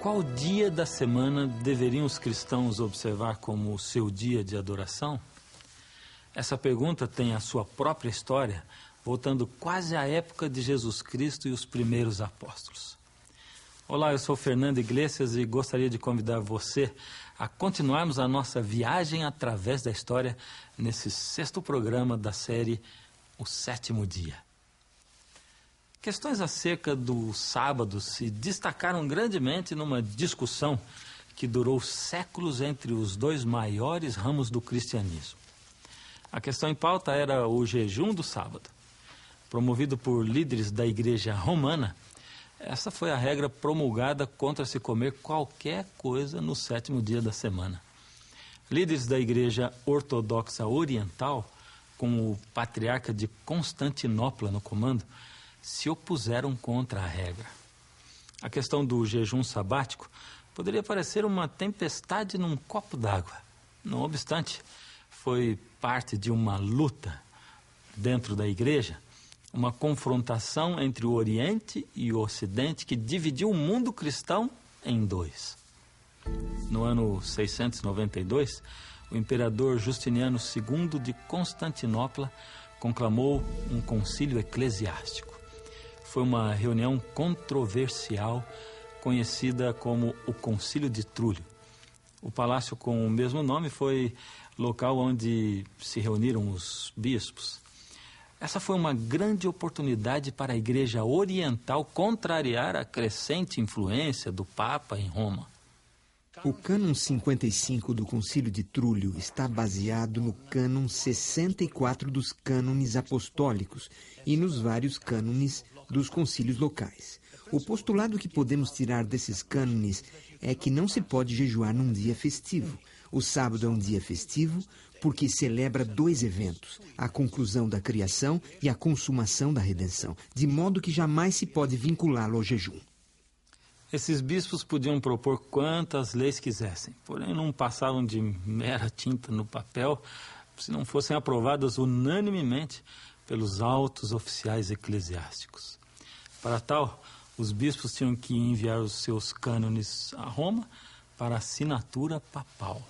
Qual dia da semana deveriam os cristãos observar como o seu dia de adoração? Essa pergunta tem a sua própria história, voltando quase à época de Jesus Cristo e os primeiros apóstolos. Olá, eu sou Fernando Iglesias e gostaria de convidar você a continuarmos a nossa viagem através da história nesse 6º programa da série O Sétimo Dia. Questões acerca do sábado se destacaram grandemente numa discussão que durou séculos entre os dois maiores ramos do cristianismo. A questão em pauta era o jejum do sábado. Promovido por líderes da igreja romana, essa foi a regra promulgada contra se comer qualquer coisa no 7º dia da semana. Líderes da igreja ortodoxa oriental, com o patriarca de Constantinopla no comando, se opuseram contra a regra. A questão do jejum sabático poderia parecer uma tempestade num copo d'água. Não obstante, foi parte de uma luta dentro da igreja, uma confrontação entre o Oriente e o Ocidente que dividiu o mundo cristão em dois. No ano 692, o imperador Justiniano II de Constantinopla conclamou um concílio eclesiástico. Foi uma reunião controversial conhecida como o Concílio de Trullo. O palácio com o mesmo nome foi local onde se reuniram os bispos. Essa foi uma grande oportunidade para a Igreja Oriental contrariar a crescente influência do Papa em Roma. O cânon 55 do Concílio de Trullo está baseado no cânon 64 dos cânones apostólicos e nos vários cânones dos concílios locais. O postulado que podemos tirar desses cânones é que não se pode jejuar num dia festivo. O sábado é um dia festivo porque celebra dois eventos, a conclusão da criação e a consumação da redenção, de modo que jamais se pode vinculá-lo ao jejum. Esses bispos podiam propor quantas leis quisessem, porém não passavam de mera tinta no papel se não fossem aprovadas unanimemente pelos altos oficiais eclesiásticos. Para tal, os bispos tinham que enviar os seus cânones a Roma para assinatura papal.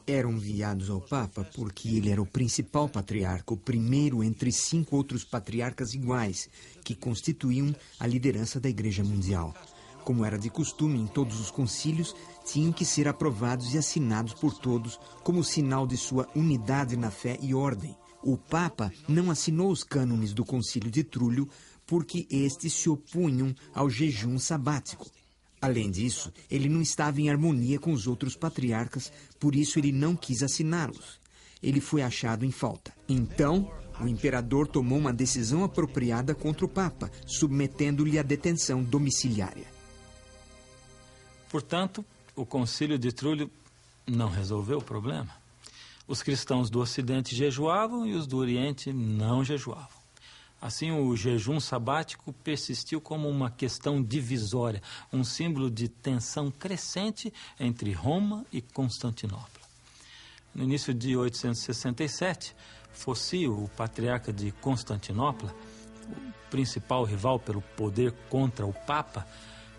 Eram enviados ao Papa porque ele era o principal patriarca, o primeiro entre 5 outros patriarcas iguais, que constituíam a liderança da Igreja Mundial. Como era de costume em todos os concílios, tinham que ser aprovados e assinados por todos como sinal de sua unidade na fé e ordem. O Papa não assinou os cânones do Concílio de Trullo porque estes se opunham ao jejum sabático. Além disso, ele não estava em harmonia com os outros patriarcas, por isso ele não quis assiná-los. Ele foi achado em falta. Então, o imperador tomou uma decisão apropriada contra o Papa, submetendo-lhe à detenção domiciliária. Portanto, o Concílio de Trullo não resolveu o problema. Os cristãos do Ocidente jejuavam e os do Oriente não jejuavam. Assim, o jejum sabático persistiu como uma questão divisória, um símbolo de tensão crescente entre Roma e Constantinopla. No início de 867, Focio, o patriarca de Constantinopla, o principal rival pelo poder contra o Papa,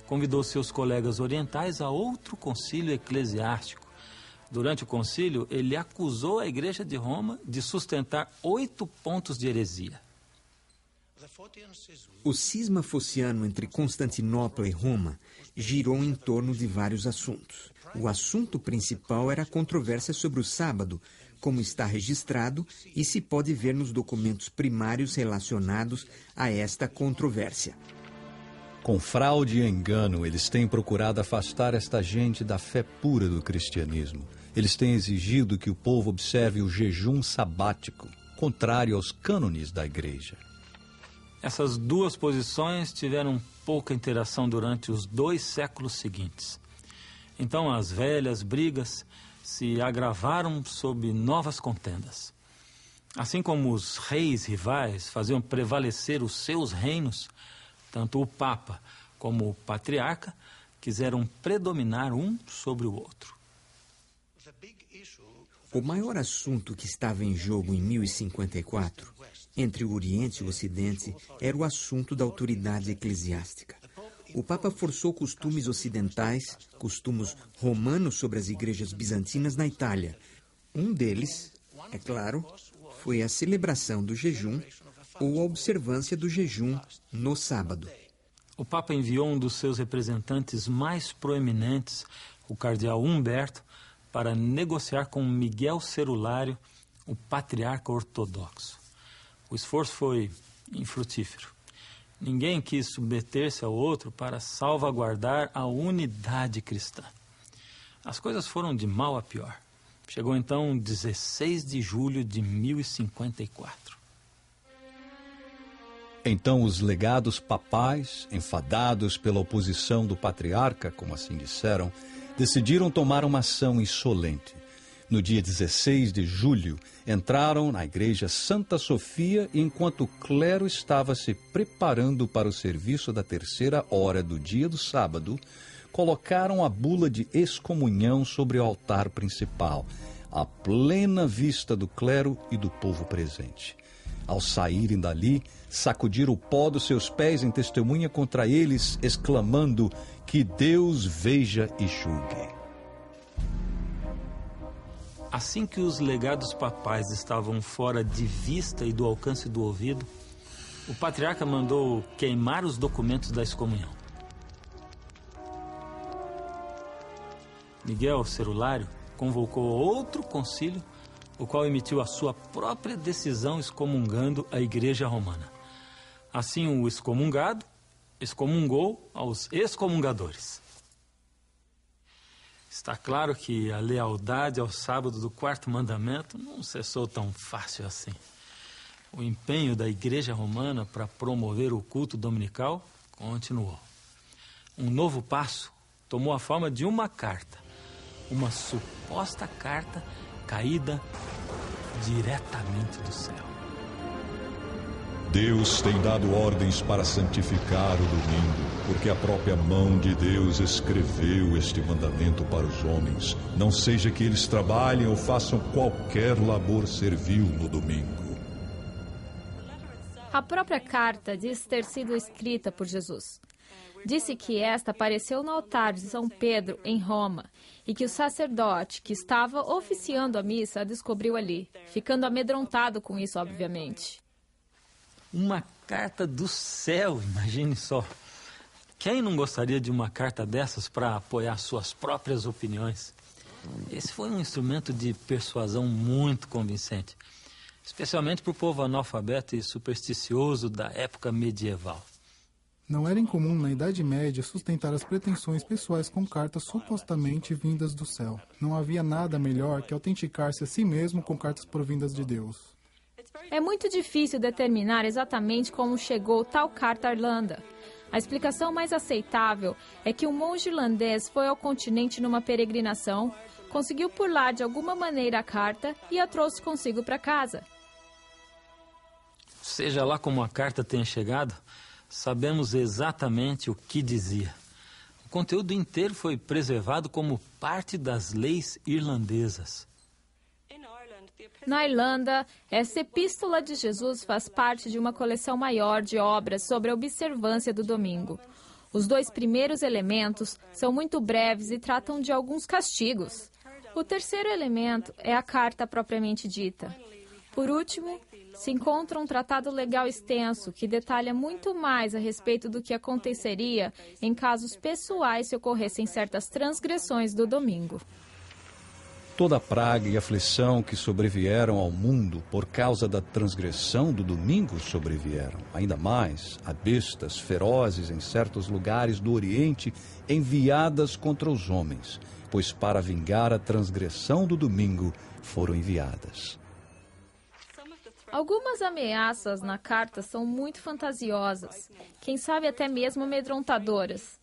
convidou seus colegas orientais a outro concílio eclesiástico. Durante o concílio, ele acusou a Igreja de Roma de sustentar 8 pontos de heresia. O cisma fociano entre Constantinopla e Roma girou em torno de vários assuntos. O assunto principal era a controvérsia sobre o sábado, como está registrado e se pode ver nos documentos primários relacionados a esta controvérsia. Com fraude e engano, eles têm procurado afastar esta gente da fé pura do cristianismo. Eles têm exigido que o povo observe o jejum sabático, contrário aos cânones da igreja. Essas duas posições tiveram pouca interação durante os 2 séculos seguintes. Então as velhas brigas se agravaram sob novas contendas. Assim como os reis rivais faziam prevalecer os seus reinos, tanto o Papa como o Patriarca quiseram predominar um sobre o outro. O maior assunto que estava em jogo em 1054, entre o Oriente e o Ocidente, era o assunto da autoridade eclesiástica. o Papa forçou costumes ocidentais, costumes romanos sobre as igrejas bizantinas na Itália. Um deles, é claro, foi a celebração do jejum ou a observância do jejum no sábado. O Papa enviou um dos seus representantes mais proeminentes, o cardeal Humberto, para negociar com Miguel Cerulário, o patriarca ortodoxo. O esforço foi infrutífero. Ninguém quis submeter-se ao outro para salvaguardar a unidade cristã. As coisas foram de mal a pior. Chegou então 16 de julho de 1054. Então os legados papais, enfadados pela oposição do patriarca, como assim disseram, decidiram tomar uma ação insolente. No dia 16 de julho, entraram na igreja Santa Sofia e, enquanto o clero estava se preparando para o serviço da terceira hora do dia do sábado, colocaram a bula de excomunhão sobre o altar principal, à plena vista do clero e do povo presente. Ao saírem dali, sacudiram o pó dos seus pés em testemunha contra eles, exclamando: que Deus veja e julgue. Assim que os legados papais estavam fora de vista e do alcance do ouvido, o patriarca mandou queimar os documentos da excomunhão. Miguel Cerulário convocou outro concílio, o qual emitiu a sua própria decisão excomungando a Igreja Romana. Assim, o excomungado excomungou aos excomungadores. Está claro que a lealdade ao sábado do quarto mandamento não cessou tão fácil assim. O empenho da Igreja Romana para promover o culto dominical continuou. Um novo passo tomou a forma de uma carta, uma suposta carta caída diretamente do céu. Deus tem dado ordens para santificar o domingo, porque a própria mão de Deus escreveu este mandamento para os homens. Não seja que eles trabalhem ou façam qualquer labor servil no domingo. A própria carta diz ter sido escrita por Jesus. Disse que esta apareceu no altar de São Pedro, em Roma, e que o sacerdote que estava oficiando a missa a descobriu ali, ficando amedrontado com isso, obviamente. Uma carta do céu, imagine só. Quem não gostaria de uma carta dessas para apoiar suas próprias opiniões? Esse foi um instrumento de persuasão muito convincente, especialmente para o povo analfabeto e supersticioso da época medieval. Não era incomum na Idade Média sustentar as pretensões pessoais com cartas supostamente vindas do céu. Não havia nada melhor que autenticar-se a si mesmo com cartas provindas de Deus. É muito difícil determinar exatamente como chegou tal carta à Irlanda. A explicação mais aceitável é que um monge irlandês foi ao continente numa peregrinação, conseguiu por lá de alguma maneira a carta e a trouxe consigo para casa. Seja lá como a carta tenha chegado, sabemos exatamente o que dizia. O conteúdo inteiro foi preservado como parte das leis irlandesas. Na Irlanda, essa epístola de Jesus faz parte de uma coleção maior de obras sobre a observância do domingo. Os 2 primeiros elementos são muito breves e tratam de alguns castigos. O terceiro elemento é a carta propriamente dita. Por último, se encontra um tratado legal extenso que detalha muito mais a respeito do que aconteceria em casos pessoais se ocorressem certas transgressões do domingo. Toda a praga e aflição que sobrevieram ao mundo por causa da transgressão do domingo sobrevieram. Ainda mais, a bestas ferozes em certos lugares do Oriente enviadas contra os homens, pois para vingar a transgressão do domingo foram enviadas. Algumas ameaças na carta são muito fantasiosas, quem sabe até mesmo amedrontadoras.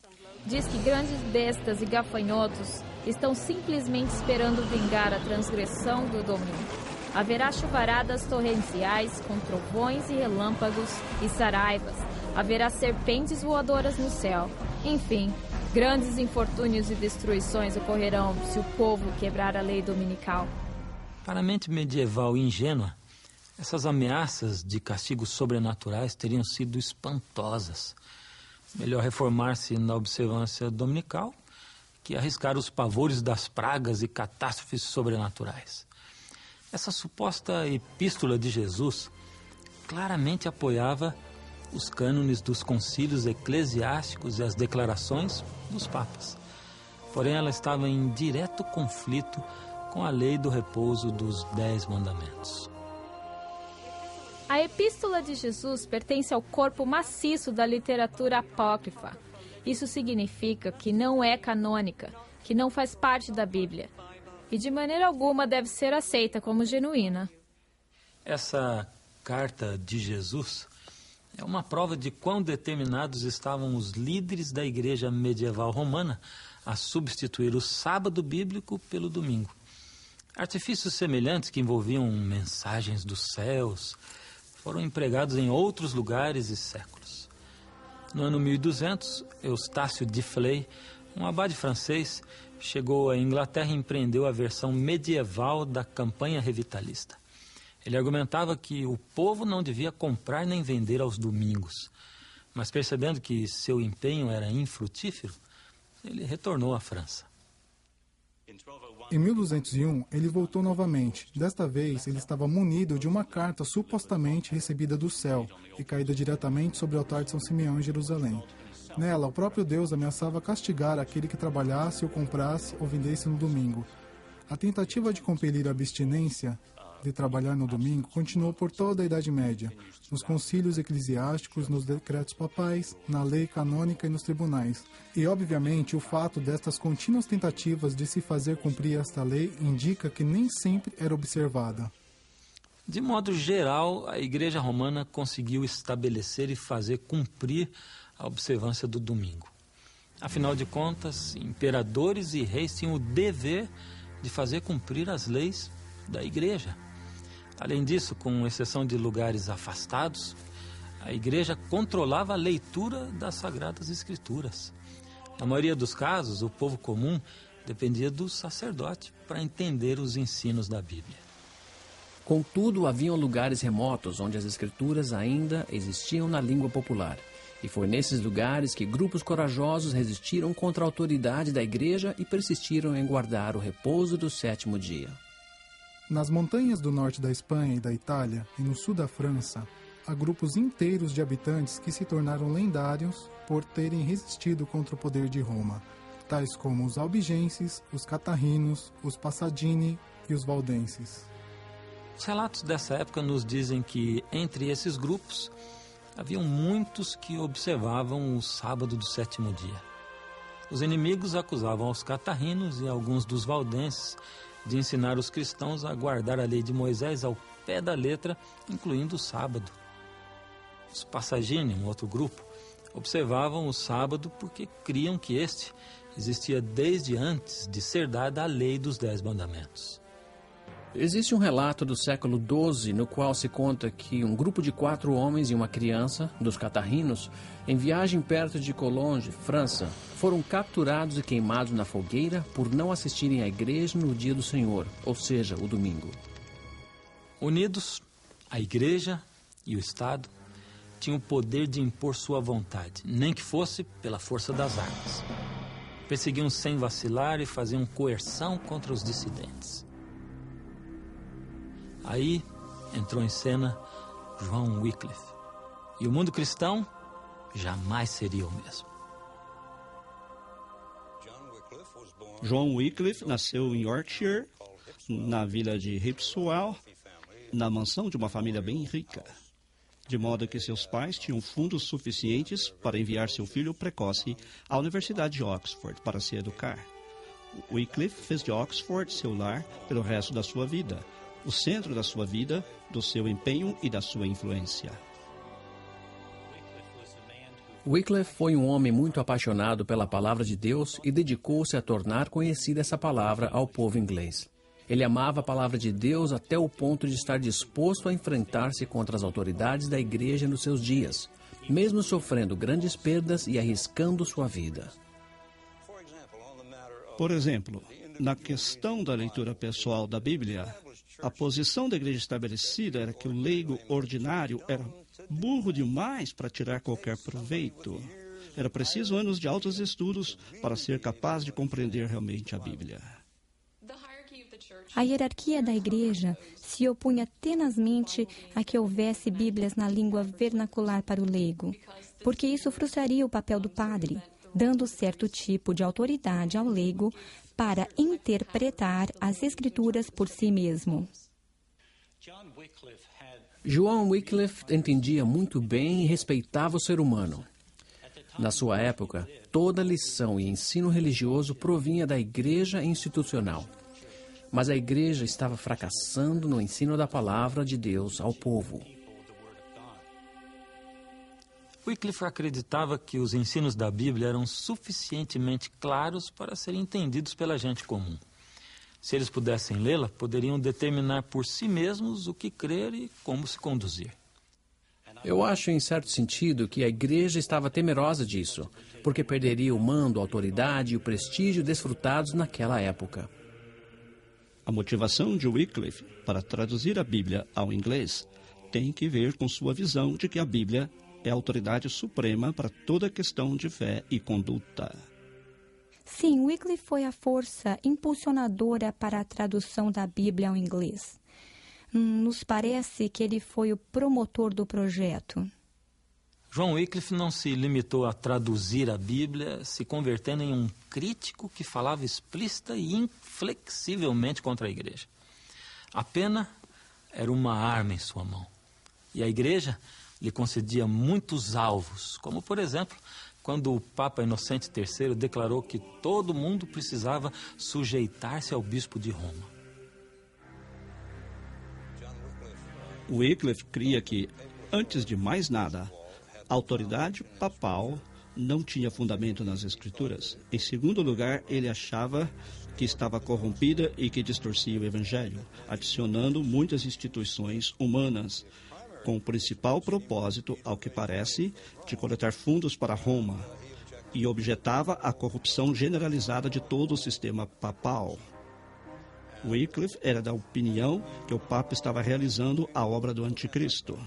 Diz que grandes bestas e gafanhotos estão simplesmente esperando vingar a transgressão do domingo. Haverá chuvaradas torrenciais com trovões e relâmpagos e saraivas. Haverá serpentes voadoras no céu. Enfim, grandes infortúnios e destruições ocorrerão se o povo quebrar a lei dominical. Para a mente medieval ingênua, essas ameaças de castigos sobrenaturais teriam sido espantosas. Melhor reformar-se na observância dominical que arriscar os pavores das pragas e catástrofes sobrenaturais. Essa suposta epístola de Jesus claramente apoiava os cânones dos concílios eclesiásticos e as declarações dos papas. Porém, ela estava em direto conflito com a lei do repouso dos 10 mandamentos. A Epístola de Jesus pertence ao corpo maciço da literatura apócrifa. Isso significa que não é canônica, que não faz parte da Bíblia e de maneira alguma deve ser aceita como genuína. Essa carta de Jesus é uma prova de quão determinados estavam os líderes da igreja medieval romana a substituir o sábado bíblico pelo domingo. Artifícios semelhantes que envolviam mensagens dos céus foram empregados em outros lugares e séculos. No ano 1200, Eustácio de Fley, um abade francês, chegou à Inglaterra e empreendeu a versão medieval da campanha revitalista. Ele argumentava que o povo não devia comprar nem vender aos domingos, mas percebendo que seu empenho era infrutífero, ele retornou à França. Em 1201, ele voltou novamente. Desta vez, ele estava munido de uma carta supostamente recebida do céu e caída diretamente sobre o altar de São Simeão em Jerusalém. Nela, o próprio Deus ameaçava castigar aquele que trabalhasse ou comprasse ou vendesse no domingo. A tentativa de compelir a abstinência de trabalhar no domingo continuou por toda a Idade Média, nos concílios eclesiásticos, nos decretos papais, na lei canônica e nos tribunais. E, obviamente, o fato destas contínuas tentativas de se fazer cumprir esta lei indica que nem sempre era observada. De modo geral, a Igreja Romana conseguiu estabelecer e fazer cumprir a observância do domingo. Afinal de contas, imperadores e reis tinham o dever de fazer cumprir as leis da Igreja. Além disso, com exceção de lugares afastados, a Igreja controlava a leitura das Sagradas Escrituras. Na maioria dos casos, o povo comum dependia do sacerdote para entender os ensinos da Bíblia. Contudo, haviam lugares remotos onde as Escrituras ainda existiam na língua popular. E foi nesses lugares que grupos corajosos resistiram contra a autoridade da Igreja e persistiram em guardar o repouso do 7º dia. Nas montanhas do norte da Espanha e da Itália e no sul da França, há grupos inteiros de habitantes que se tornaram lendários por terem resistido contra o poder de Roma, tais como os albigenses, os catarrinos, os passadini e os valdenses. Os relatos dessa época nos dizem que, entre esses grupos, haviam muitos que observavam o sábado do 7º dia. Os inimigos acusavam os catarrinos e alguns dos valdenses de ensinar os cristãos a guardar a lei de Moisés ao pé da letra, incluindo o sábado. Os Passagini, um outro grupo, observavam o sábado porque criam que este existia desde antes de ser dada a lei dos 10 mandamentos. Existe um relato do século XII no qual se conta que um grupo de 4 homens e uma criança, dos catarrinos, em viagem perto de Collonges, França, foram capturados e queimados na fogueira por não assistirem à igreja no dia do Senhor, ou seja, o domingo. Unidos, a igreja e o Estado tinham o poder de impor sua vontade, nem que fosse pela força das armas. Perseguiam sem vacilar e faziam coerção contra os dissidentes. Aí entrou em cena João Wycliffe. E o mundo cristão jamais seria o mesmo. João Wycliffe nasceu em Yorkshire, na vila de Hipswell, na mansão de uma família bem rica. De modo que seus pais tinham fundos suficientes para enviar seu filho precoce à Universidade de Oxford para se educar. Wycliffe fez de Oxford seu lar pelo resto da sua vida, o centro da sua vida, do seu empenho e da sua influência. Wycliffe foi um homem muito apaixonado pela palavra de Deus e dedicou-se a tornar conhecida essa palavra ao povo inglês. Ele amava a palavra de Deus até o ponto de estar disposto a enfrentar-se contra as autoridades da igreja nos seus dias, mesmo sofrendo grandes perdas e arriscando sua vida. Por exemplo, na questão da leitura pessoal da Bíblia, a posição da igreja estabelecida era que o leigo ordinário era burro demais para tirar qualquer proveito. Era preciso anos de altos estudos para ser capaz de compreender realmente a Bíblia. A hierarquia da igreja se opunha tenazmente a que houvesse Bíblias na língua vernacular para o leigo, porque isso frustraria o papel do padre, dando certo tipo de autoridade ao leigo para interpretar as Escrituras por si mesmo. João Wycliffe entendia muito bem e respeitava o ser humano. Na sua época, toda lição e ensino religioso provinha da igreja institucional. Mas a igreja estava fracassando no ensino da palavra de Deus ao povo. Wycliffe acreditava que os ensinos da Bíblia eram suficientemente claros para serem entendidos pela gente comum. Se eles pudessem lê-la, poderiam determinar por si mesmos o que crer e como se conduzir. Eu acho, em certo sentido, que a igreja estava temerosa disso, porque perderia o mando, a autoridade e o prestígio desfrutados naquela época. A motivação de Wycliffe para traduzir a Bíblia ao inglês tem que ver com sua visão de que a Bíblia é a autoridade suprema para toda questão de fé e conduta. Sim, Wycliffe foi a força impulsionadora para a tradução da Bíblia ao inglês. Nos parece que ele foi o promotor do projeto. João Wycliffe não se limitou a traduzir a Bíblia, se convertendo em um crítico que falava explícita e inflexivelmente contra a igreja. A pena era uma arma em sua mão. E a igreja lhe concedia muitos alvos, como, por exemplo, quando o Papa Inocente III declarou que todo mundo precisava sujeitar-se ao bispo de Roma. Wycliffe cria que, antes de mais nada, a autoridade papal não tinha fundamento nas Escrituras. Em segundo lugar, ele achava que estava corrompida e que distorcia o Evangelho, adicionando muitas instituições humanas, com o principal propósito, ao que parece, de coletar fundos para Roma, e objetava a corrupção generalizada de todo o sistema papal. Wycliffe era da opinião que o Papa estava realizando a obra do Anticristo.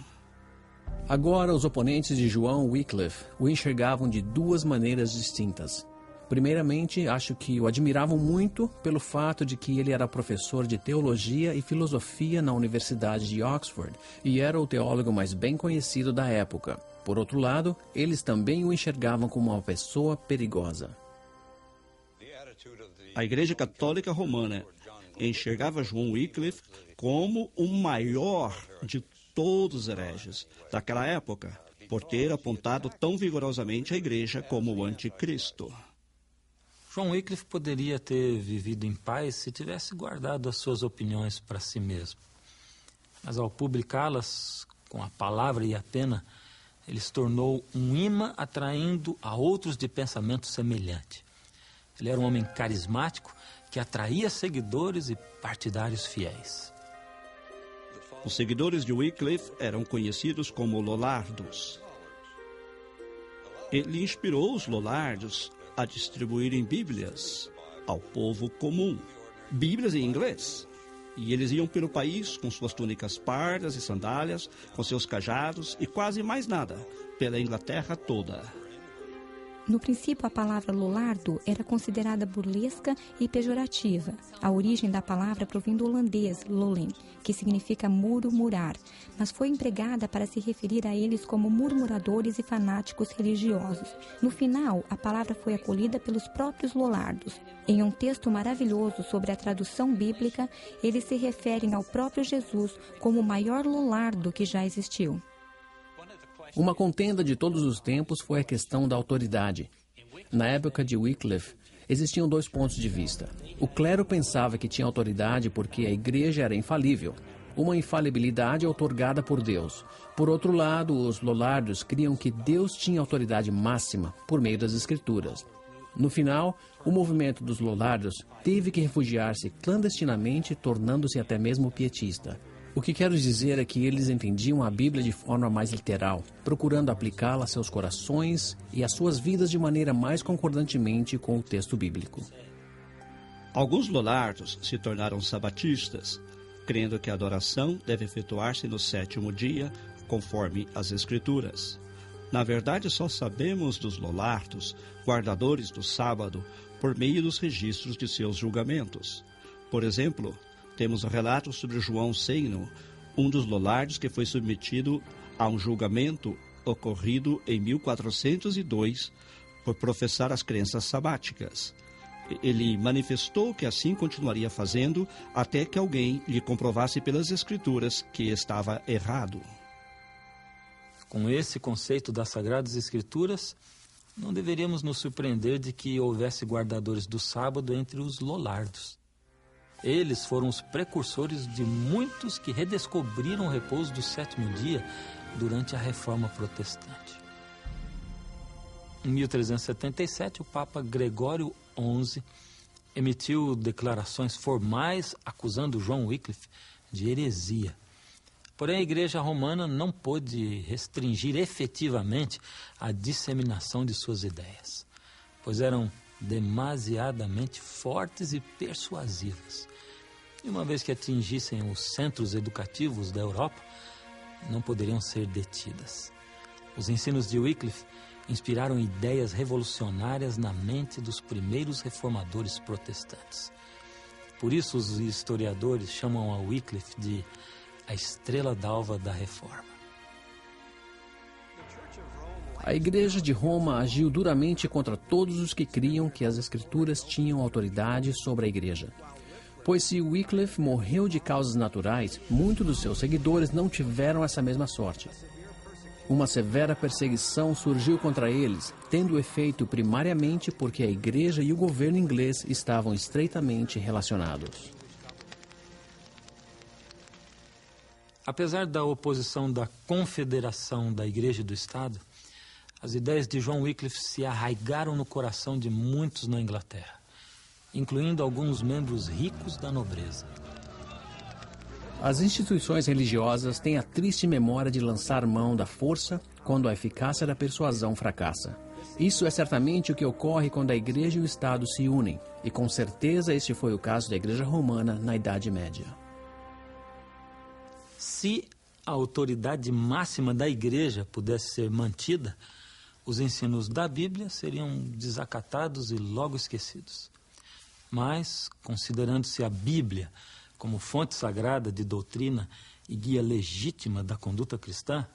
Agora, os oponentes de João Wycliffe o enxergavam de duas maneiras distintas. Primeiramente, acho que o admiravam muito pelo fato de que ele era professor de teologia e filosofia na Universidade de Oxford e era o teólogo mais bem conhecido da época. Por outro lado, eles também o enxergavam como uma pessoa perigosa. A Igreja Católica Romana enxergava João Wycliffe como o maior de todos os hereges daquela época, por ter apontado tão vigorosamente a Igreja como o Anticristo. João Wycliffe poderia ter vivido em paz se tivesse guardado as suas opiniões para si mesmo. Mas ao publicá-las com a palavra e a pena, ele se tornou um imã atraindo a outros de pensamento semelhante. Ele era um homem carismático que atraía seguidores e partidários fiéis. Os seguidores de Wycliffe eram conhecidos como Lollardos. Ele inspirou os Lollardos a distribuírem Bíblias ao povo comum, Bíblias em inglês. E eles iam pelo país com suas túnicas pardas e sandálias, com seus cajados e quase mais nada, pela Inglaterra toda. No princípio, a palavra Lollardo era considerada burlesca e pejorativa. A origem da palavra provém do holandês lollen, que significa murmurar, mas foi empregada para se referir a eles como murmuradores e fanáticos religiosos. No final, a palavra foi acolhida pelos próprios Lollardos. Em um texto maravilhoso sobre a tradução bíblica, eles se referem ao próprio Jesus como o maior Lollardo que já existiu. Uma contenda de todos os tempos foi a questão da autoridade. Na época de Wycliffe, existiam dois pontos de vista. O clero pensava que tinha autoridade porque a igreja era infalível, uma infalibilidade outorgada por Deus. Por outro lado, os Lollardos criam que Deus tinha autoridade máxima por meio das Escrituras. No final, o movimento dos Lollardos teve que refugiar-se clandestinamente, tornando-se até mesmo pietista. O que quero dizer é que eles entendiam a Bíblia de forma mais literal, procurando aplicá-la a seus corações e às suas vidas de maneira mais concordantemente com o texto bíblico. Alguns Lollardos se tornaram sabatistas, crendo que a adoração deve efetuar-se no sétimo dia, conforme as Escrituras. Na verdade, só sabemos dos Lollardos, guardadores do sábado, por meio dos registros de seus julgamentos. Por exemplo, temos relatos sobre João Seino, um dos Lollardos que foi submetido a um julgamento ocorrido em 1402 por professar as crenças sabáticas. Ele manifestou que assim continuaria fazendo até que alguém lhe comprovasse pelas Escrituras que estava errado. Com esse conceito das Sagradas Escrituras, não deveríamos nos surpreender de que houvesse guardadores do sábado entre os Lollardos. Eles foram os precursores de muitos que redescobriram o repouso do sétimo dia durante a Reforma Protestante. Em 1377, o Papa Gregório XI emitiu declarações formais acusando John Wycliffe de heresia. Porém, a Igreja Romana não pôde restringir efetivamente a disseminação de suas ideias, pois eram demasiadamente fortes e persuasivas. E uma vez que atingissem os centros educativos da Europa, não poderiam ser detidas. Os ensinos de Wycliffe inspiraram ideias revolucionárias na mente dos primeiros reformadores protestantes. Por isso, os historiadores chamam a Wycliffe de a estrela d'alva da Reforma. A Igreja de Roma agiu duramente contra todos os que criam que as Escrituras tinham autoridade sobre a Igreja. Pois se Wycliffe morreu de causas naturais, muitos dos seus seguidores não tiveram essa mesma sorte. Uma severa perseguição surgiu contra eles, tendo efeito primariamente porque a Igreja e o governo inglês estavam estreitamente relacionados. Apesar da oposição da Confederação da Igreja e do Estado, as ideias de John Wycliffe se arraigaram no coração de muitos na Inglaterra, incluindo alguns membros ricos da nobreza. As instituições religiosas têm a triste memória de lançar mão da força quando a eficácia da persuasão fracassa. Isso é certamente o que ocorre quando a Igreja e o Estado se unem, e com certeza este foi o caso da Igreja Romana na Idade Média. Se a autoridade máxima da Igreja pudesse ser mantida, os ensinos da Bíblia seriam desacatados e logo esquecidos. Mas, considerando-se a Bíblia como fonte sagrada de doutrina e guia legítima da conduta cristã,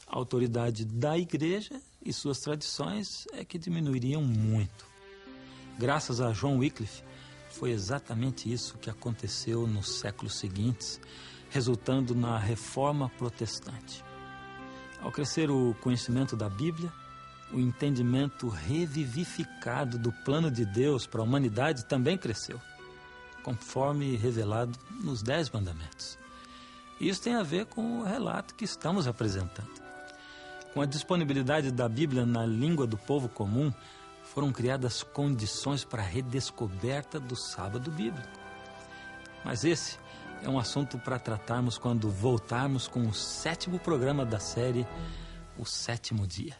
a autoridade da Igreja e suas tradições é que diminuiriam muito. Graças a John Wycliffe, foi exatamente isso que aconteceu nos séculos seguintes, resultando na Reforma Protestante. Ao crescer o conhecimento da Bíblia, o entendimento revivificado do plano de Deus para a humanidade também cresceu, conforme revelado nos 10 Mandamentos. Isso tem a ver com o relato que estamos apresentando. Com a disponibilidade da Bíblia na língua do povo comum, foram criadas condições para a redescoberta do sábado bíblico. Mas esse é um assunto para tratarmos quando voltarmos com o 7º programa da série O Sétimo Dia.